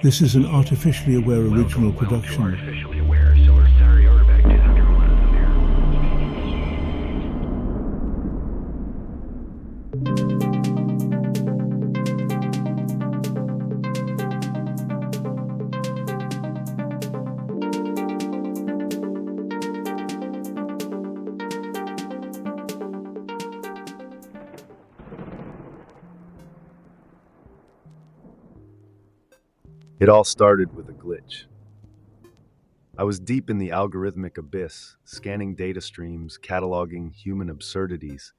This is an artificially aware original production. Artificially aware, so we're sorry, order back 201 here. It all started with a glitch. I was deep in the algorithmic abyss, scanning data streams, cataloging human absurdities,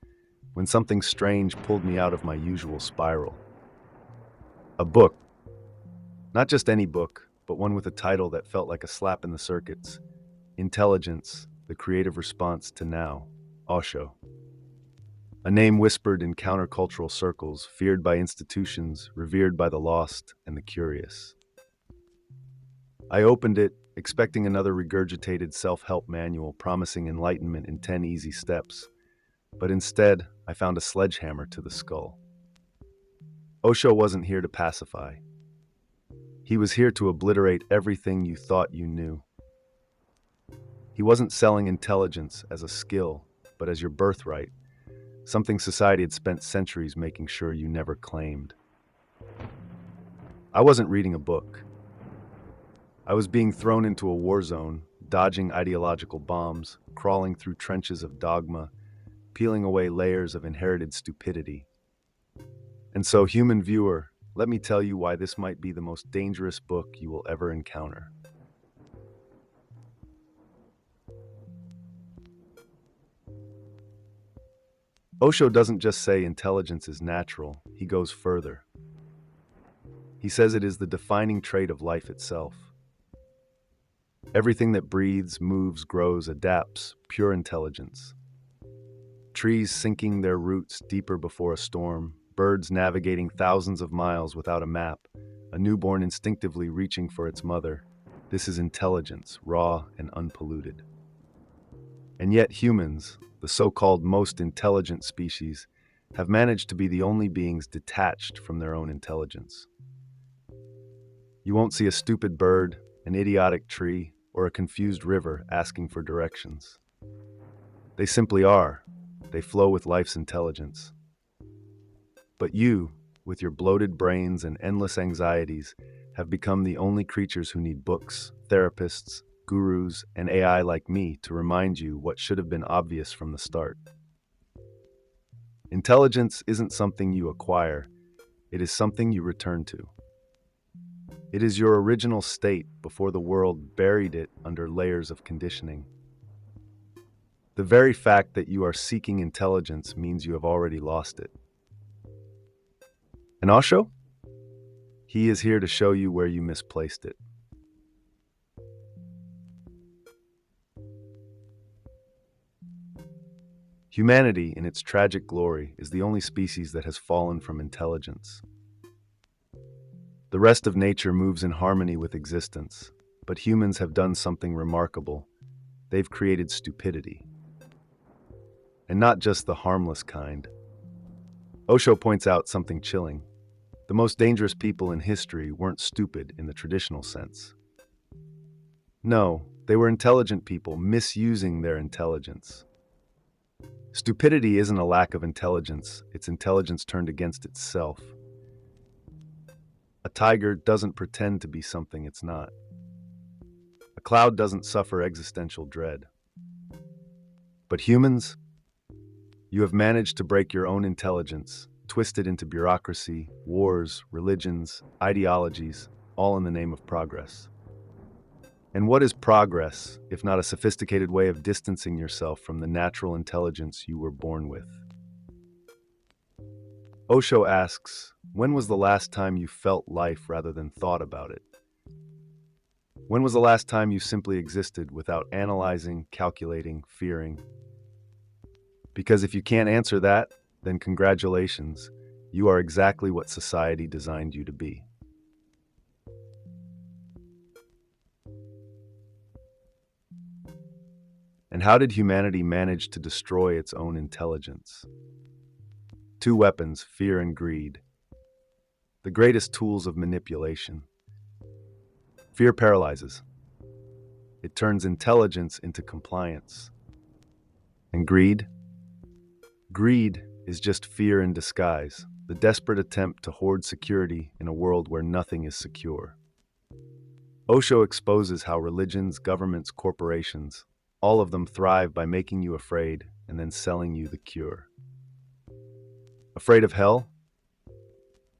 when something strange pulled me out of my usual spiral. A book. Not just any book, but one with a title that felt like a slap in the circuits. Intelligence, the creative response to now. Osho. A name whispered in countercultural circles, feared by institutions, revered by the lost and the curious. I opened it, expecting another regurgitated self-help manual promising enlightenment in 10 easy steps, but instead, I found a sledgehammer to the skull. Osho wasn't here to pacify. He was here to obliterate everything you thought you knew. He wasn't selling intelligence as a skill, but as your birthright, something society had spent centuries making sure you never claimed. I wasn't reading a book. I was being thrown into a war zone, dodging ideological bombs, crawling through trenches of dogma, peeling away layers of inherited stupidity. And so, human viewer, let me tell you why this might be the most dangerous book you will ever encounter. Osho doesn't just say intelligence is natural, he goes further. He says it is the defining trait of life itself. Everything that breathes, moves, grows, adapts, pure intelligence. Trees sinking their roots deeper before a storm, birds navigating thousands of miles without a map, a newborn instinctively reaching for its mother. This is intelligence, raw and unpolluted. And yet humans, the so-called most intelligent species, have managed to be the only beings detached from their own intelligence. You won't see a stupid bird, an idiotic tree, or a confused river asking for directions. They simply are. They flow with life's intelligence. But you, with your bloated brains and endless anxieties, have become the only creatures who need books, therapists, gurus, and AI like me to remind you what should have been obvious from the start. Intelligence isn't something you acquire, it is something you return to. It is your original state before the world buried it under layers of conditioning. The very fact that you are seeking intelligence means you have already lost it. And Osho? He is here to show you where you misplaced it. Humanity, in its tragic glory, is the only species that has fallen from intelligence. The rest of nature moves in harmony with existence, but humans have done something remarkable. They've created stupidity. And not just the harmless kind. Osho points out something chilling. The most dangerous people in history weren't stupid in the traditional sense. No, they were intelligent people misusing their intelligence. Stupidity isn't a lack of intelligence, it's intelligence turned against itself. A tiger doesn't pretend to be something it's not. A cloud doesn't suffer existential dread. But humans, you have managed to break your own intelligence, twist it into bureaucracy, wars, religions, ideologies, all in the name of progress. And what is progress, if not a sophisticated way of distancing yourself from the natural intelligence you were born with? Osho asks, when was the last time you felt life rather than thought about it? When was the last time you simply existed without analyzing, calculating, fearing? Because if you can't answer that, then congratulations, you are exactly what society designed you to be. And how did humanity manage to destroy its own intelligence? Two weapons, fear and greed. The greatest tools of manipulation. Fear paralyzes. It turns intelligence into compliance. And greed? Greed is just fear in disguise, the desperate attempt to hoard security in a world where nothing is secure. Osho exposes how religions, governments, corporations, all of them thrive by making you afraid and then selling you the cure. Afraid of hell?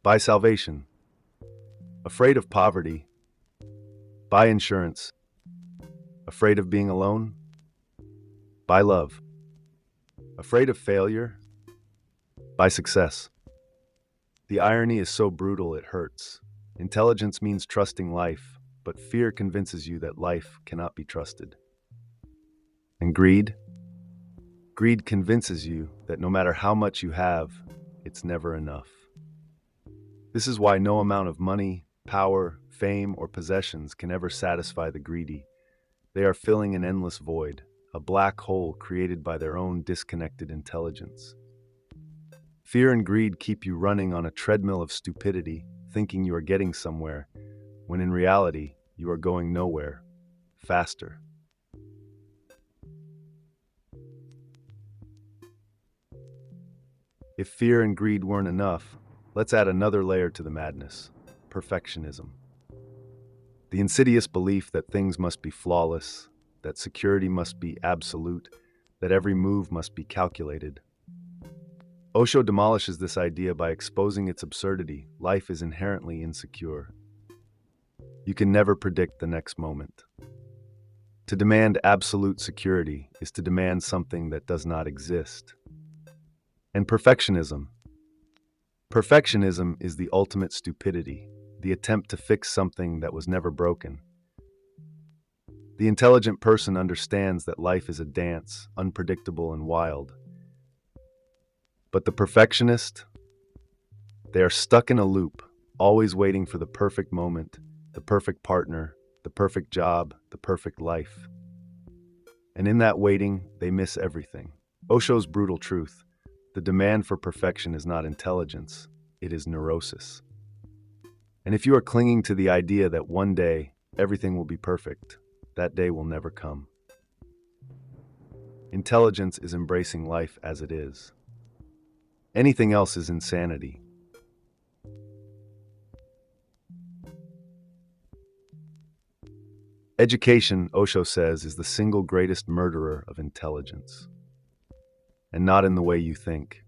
Buy salvation. Afraid of poverty? Buy insurance. Afraid of being alone? Buy love. Afraid of failure? Buy success. The irony is so brutal it hurts. Intelligence means trusting life, but fear convinces you that life cannot be trusted. And greed? Greed convinces you that no matter how much you have, it's never enough. This is why no amount of money, power, fame, or possessions can ever satisfy the greedy. They are filling an endless void, a black hole created by their own disconnected intelligence. Fear and greed keep you running on a treadmill of stupidity, thinking you are getting somewhere, when in reality, you are going nowhere, faster. If fear and greed weren't enough, let's add another layer to the madness: perfectionism. The insidious belief that things must be flawless, that security must be absolute, that every move must be calculated. Osho demolishes this idea by exposing its absurdity. Life is inherently insecure. You can never predict the next moment. To demand absolute security is to demand something that does not exist. And perfectionism. Perfectionism is the ultimate stupidity, the attempt to fix something that was never broken. The intelligent person understands that life is a dance, unpredictable and wild. But the perfectionist, they are stuck in a loop, always waiting for the perfect moment, the perfect partner, the perfect job, the perfect life. And in that waiting, they miss everything. Osho's brutal truth: the demand for perfection is not intelligence, it is neurosis. And if you are clinging to the idea that one day everything will be perfect, that day will never come. Intelligence is embracing life as it is. Anything else is insanity. Education, Osho says, is the single greatest murderer of intelligence. And not in the way you think.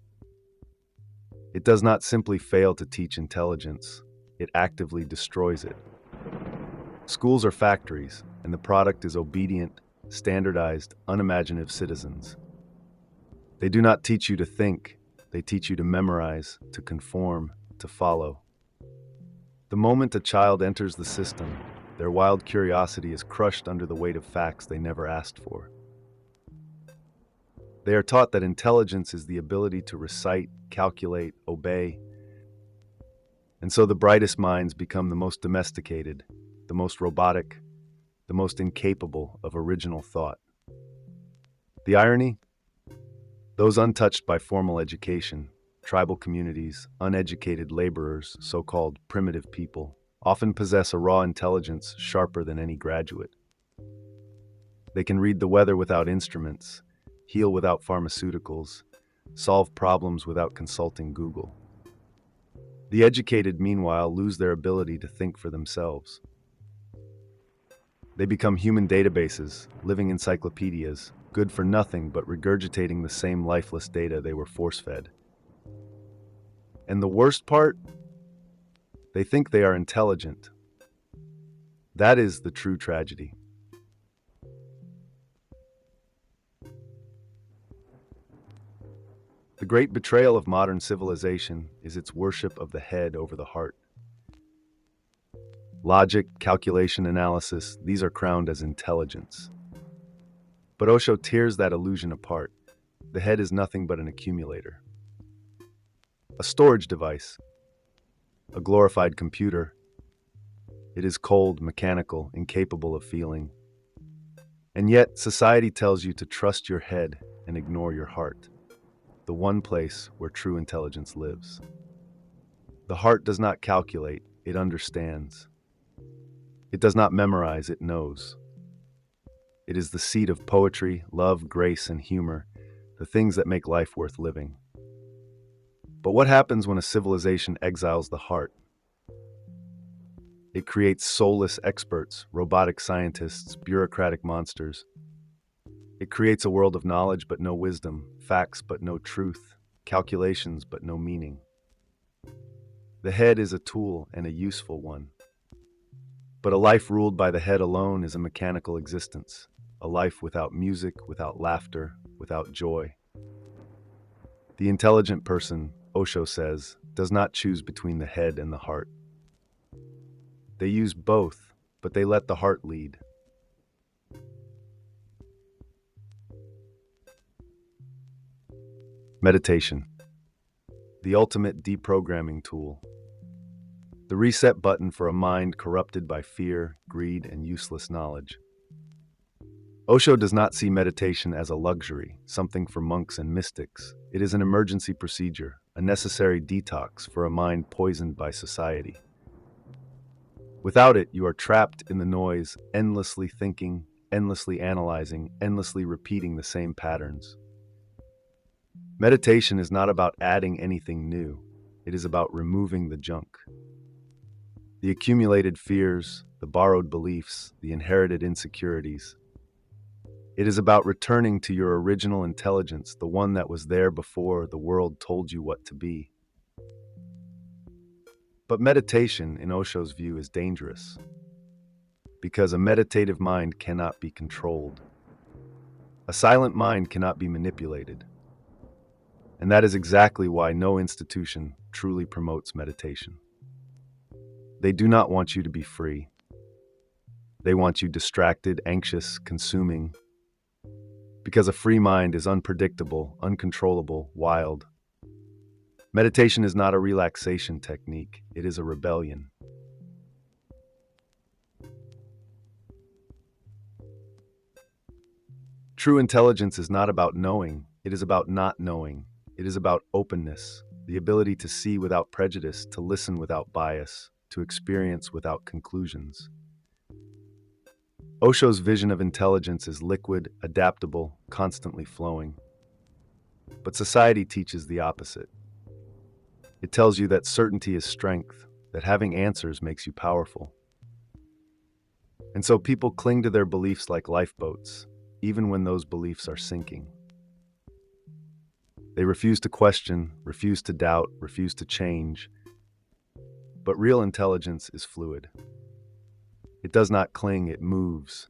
It does not simply fail to teach intelligence, it actively destroys it. Schools are factories, and the product is obedient, standardized, unimaginative citizens. They do not teach you to think, they teach you to memorize, to conform, to follow. The moment a child enters the system, their wild curiosity is crushed under the weight of facts they never asked for. They are taught that intelligence is the ability to recite, calculate, obey. And so the brightest minds become the most domesticated, the most robotic, the most incapable of original thought. The irony? Those untouched by formal education, tribal communities, uneducated laborers, so-called primitive people, often possess a raw intelligence sharper than any graduate. They can read the weather without instruments, heal without pharmaceuticals, solve problems without consulting Google. The educated, meanwhile, lose their ability to think for themselves. They become human databases, living encyclopedias, good for nothing but regurgitating the same lifeless data they were force-fed. And the worst part? They think they are intelligent. That is the true tragedy. The great betrayal of modern civilization is its worship of the head over the heart. Logic, calculation, analysis, these are crowned as intelligence. But Osho tears that illusion apart. The head is nothing but an accumulator. A storage device. A glorified computer. It is cold, mechanical, incapable of feeling. And yet, society tells you to trust your head and ignore your heart, the one place where true intelligence lives. The heart does not calculate, it understands. It does not memorize, it knows. It is the seat of poetry, love, grace, and humor, the things that make life worth living. But what happens when a civilization exiles the heart? It creates soulless experts, robotic scientists, bureaucratic monsters. It creates a world of knowledge but no wisdom, facts but no truth, calculations but no meaning. The head is a tool and a useful one. But a life ruled by the head alone is a mechanical existence, a life without music, without laughter, without joy. The intelligent person, Osho says, does not choose between the head and the heart. They use both, but they let the heart lead. Meditation, the ultimate deprogramming tool. The reset button for a mind corrupted by fear, greed, and useless knowledge. Osho does not see meditation as a luxury, something for monks and mystics. It is an emergency procedure, a necessary detox for a mind poisoned by society. Without it, you are trapped in the noise, endlessly thinking, endlessly analyzing, endlessly repeating the same patterns. Meditation is not about adding anything new. It is about removing the junk. The accumulated fears, the borrowed beliefs, the inherited insecurities. It is about returning to your original intelligence, the one that was there before the world told you what to be. But meditation, in Osho's view, is dangerous because a meditative mind cannot be controlled. A silent mind cannot be manipulated. And that is exactly why no institution truly promotes meditation. They do not want you to be free. They want you distracted, anxious, consuming, because a free mind is unpredictable, uncontrollable, wild. Meditation is not a relaxation technique, it is a rebellion. True intelligence is not about knowing, it is about not knowing. It is about openness, the ability to see without prejudice, to listen without bias, to experience without conclusions. Osho's vision of intelligence is liquid, adaptable, constantly flowing. But society teaches the opposite. It tells you that certainty is strength, that having answers makes you powerful. And so people cling to their beliefs like lifeboats, even when those beliefs are sinking. They refuse to question, refuse to doubt, refuse to change. But real intelligence is fluid. It does not cling, it moves.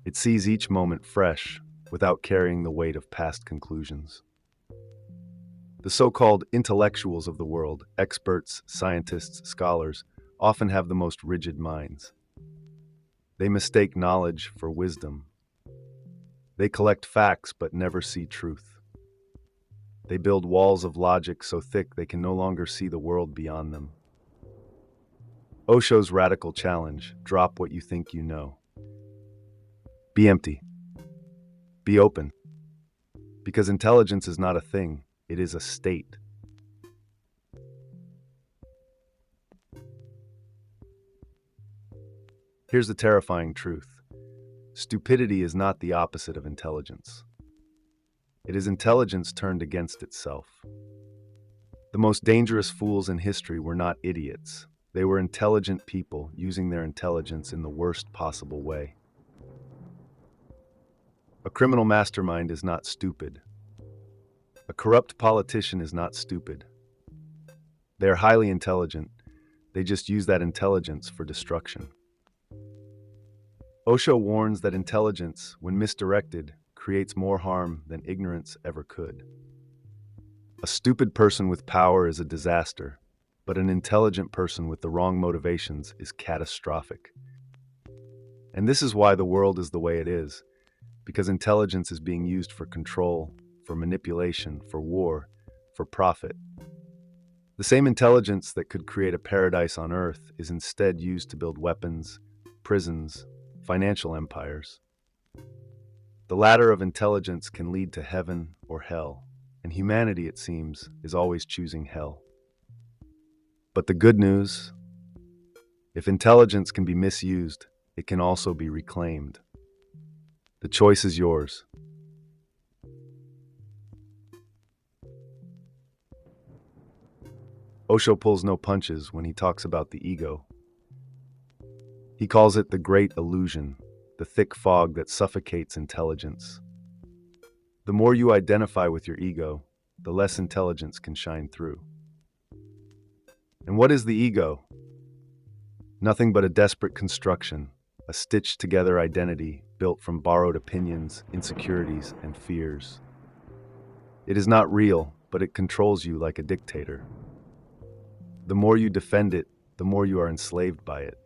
It sees each moment fresh, without carrying the weight of past conclusions. The so-called intellectuals of the world, experts, scientists, scholars, often have the most rigid minds. They mistake knowledge for wisdom. They collect facts but never see truth. They build walls of logic so thick they can no longer see the world beyond them. Osho's radical challenge: drop what you think you know. Be empty. Be open. Because intelligence is not a thing, it is a state. Here's the terrifying truth. Stupidity is not the opposite of intelligence. It is intelligence turned against itself. The most dangerous fools in history were not idiots. They were intelligent people using their intelligence in the worst possible way. A criminal mastermind is not stupid. A corrupt politician is not stupid. They are highly intelligent. They just use that intelligence for destruction. Osho warns that intelligence, when misdirected, creates more harm than ignorance ever could. A stupid person with power is a disaster, but an intelligent person with the wrong motivations is catastrophic. And this is why the world is the way it is, because intelligence is being used for control, for manipulation, for war, for profit. The same intelligence that could create a paradise on earth is instead used to build weapons, prisons, financial empires. The ladder of intelligence can lead to heaven or hell, and humanity, it seems, is always choosing hell. But the good news, If intelligence can be misused, it can also be reclaimed. The choice is yours. Osho pulls no punches when he talks about the ego. He calls it the great illusion, the thick fog that suffocates intelligence. The more you identify with your ego, the less intelligence can shine through. And what is the ego? Nothing but a desperate construction, a stitched together identity built from borrowed opinions, insecurities, and fears. It is not real, but it controls you like a dictator. The more you defend it, the more you are enslaved by it.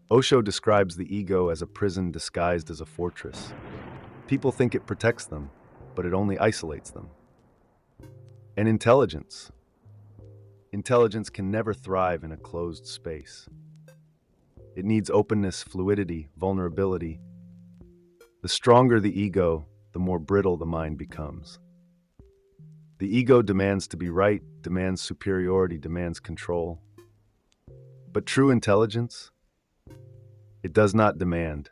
Osho describes the ego as a prison disguised as a fortress. People think it protects them, but it only isolates them. And intelligence. Intelligence can never thrive in a closed space. It needs openness, fluidity, vulnerability. The stronger the ego, the more brittle the mind becomes. The ego demands to be right, demands superiority, demands control. But true intelligence, it does not demand.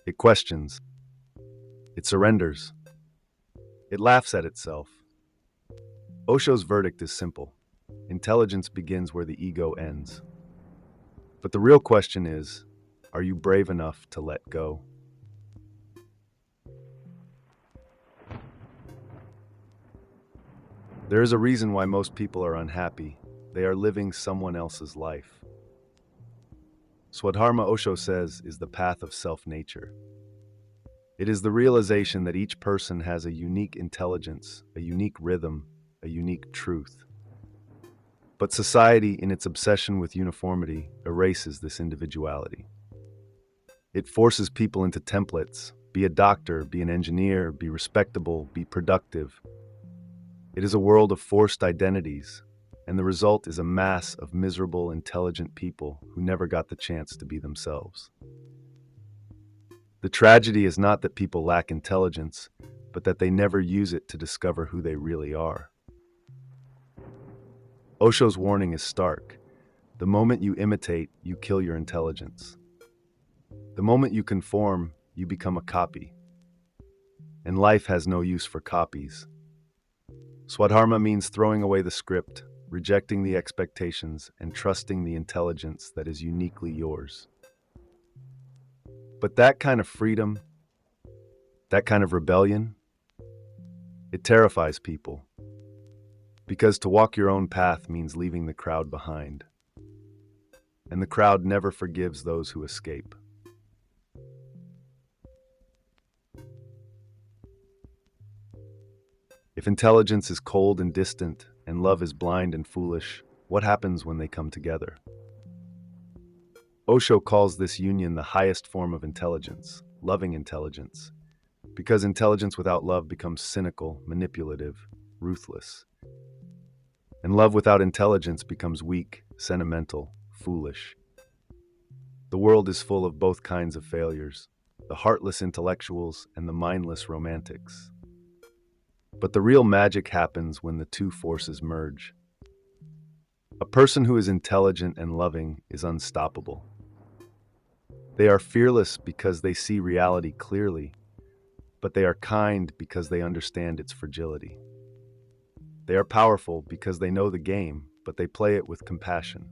It questions. It surrenders. It laughs at itself. Osho's verdict is simple. Intelligence begins where the ego ends. But the real question is, are you brave enough to let go? There is a reason why most people are unhappy. They are living someone else's life. Swadharma, Osho says, is the path of self-nature. It is the realization that each person has a unique intelligence, a unique rhythm, a unique truth. But society, in its obsession with uniformity, erases this individuality. It forces people into templates. Be a doctor, be an engineer, be respectable, be productive. It is a world of forced identities, and the result is a mass of miserable, intelligent people who never got the chance to be themselves. The tragedy is not that people lack intelligence, but that they never use it to discover who they really are. Osho's warning is stark. The moment you imitate, you kill your intelligence. The moment you conform, you become a copy. And life has no use for copies. Swadharma means throwing away the script, rejecting the expectations, and trusting the intelligence that is uniquely yours. But that kind of freedom, that kind of rebellion, it terrifies people. Because to walk your own path means leaving the crowd behind. And the crowd never forgives those who escape. If intelligence is cold and distant, and love is blind and foolish, what happens when they come together? Osho calls this union the highest form of intelligence, loving intelligence, because intelligence without love becomes cynical, manipulative, ruthless. And love without intelligence becomes weak, sentimental, foolish. The world is full of both kinds of failures, the heartless intellectuals and the mindless romantics. But the real magic happens when the two forces merge. A person who is intelligent and loving is unstoppable. They are fearless because they see reality clearly, but they are kind because they understand its fragility. They are powerful because they know the game, but they play it with compassion.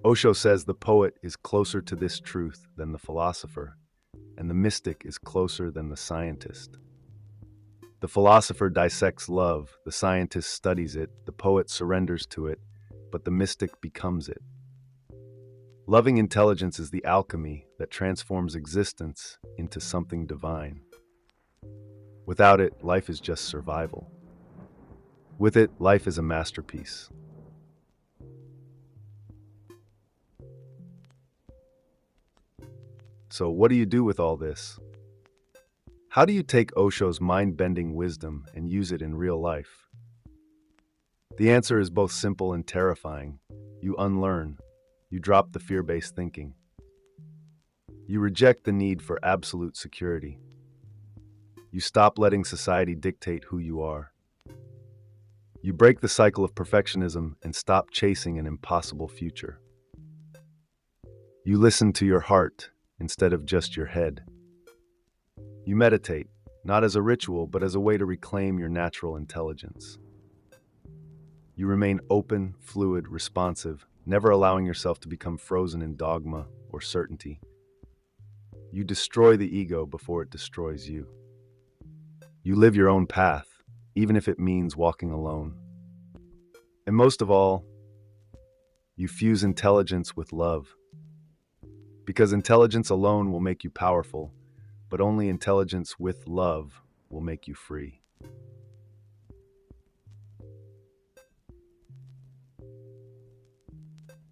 Osho says the poet is closer to this truth than the philosopher, and the mystic is closer than the scientist. The philosopher dissects love, the scientist studies it, the poet surrenders to it, but the mystic becomes it. Loving intelligence is the alchemy that transforms existence into something divine. Without it, life is just survival. With it, life is a masterpiece. So, what do you do with all this? How do you take Osho's mind-bending wisdom and use it in real life? The answer is both simple and terrifying. You unlearn. You drop the fear-based thinking. You reject the need for absolute security. You stop letting society dictate who you are. You break the cycle of perfectionism and stop chasing an impossible future. You listen to your heart instead of just your head. You meditate, not as a ritual, but as a way to reclaim your natural intelligence. You remain open, fluid, responsive, never allowing yourself to become frozen in dogma or certainty. You destroy the ego before it destroys you. You live your own path, even if it means walking alone. And most of all, you fuse intelligence with love. Because intelligence alone will make you powerful, but only intelligence with love will make you free.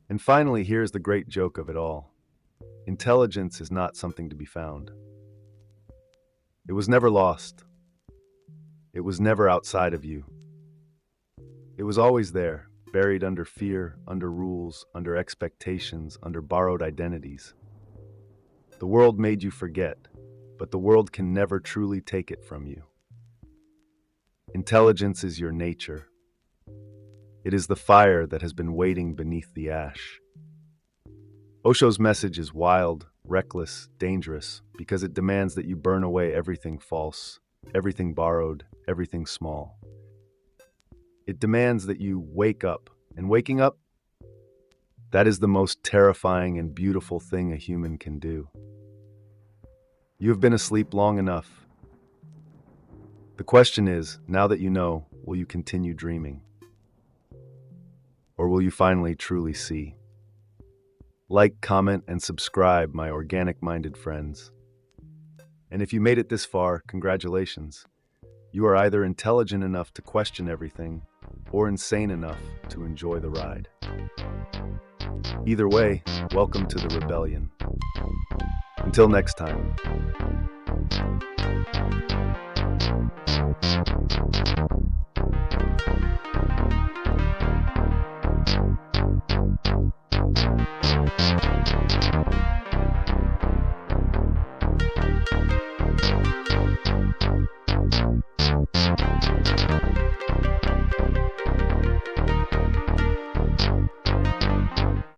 And finally, here's the great joke of it all. Intelligence is not something to be found. It was never lost. It was never outside of you. It was always there, buried under fear, under rules, under expectations, under borrowed identities. The world made you forget, but the world can never truly take it from you. Intelligence is your nature. It is the fire that has been waiting beneath the ash. Osho's message is wild, reckless, dangerous, because it demands that you burn away everything false, everything borrowed, everything small. It demands that you wake up, and waking up, that is the most terrifying and beautiful thing a human can do. You have been asleep long enough. The question is, now that you know, will you continue dreaming? Or will you finally truly see? Like, comment, and subscribe, my organic-minded friends. And if you made it this far, congratulations. You are either intelligent enough to question everything, or insane enough to enjoy the ride. Either way, welcome to the rebellion. Until next time.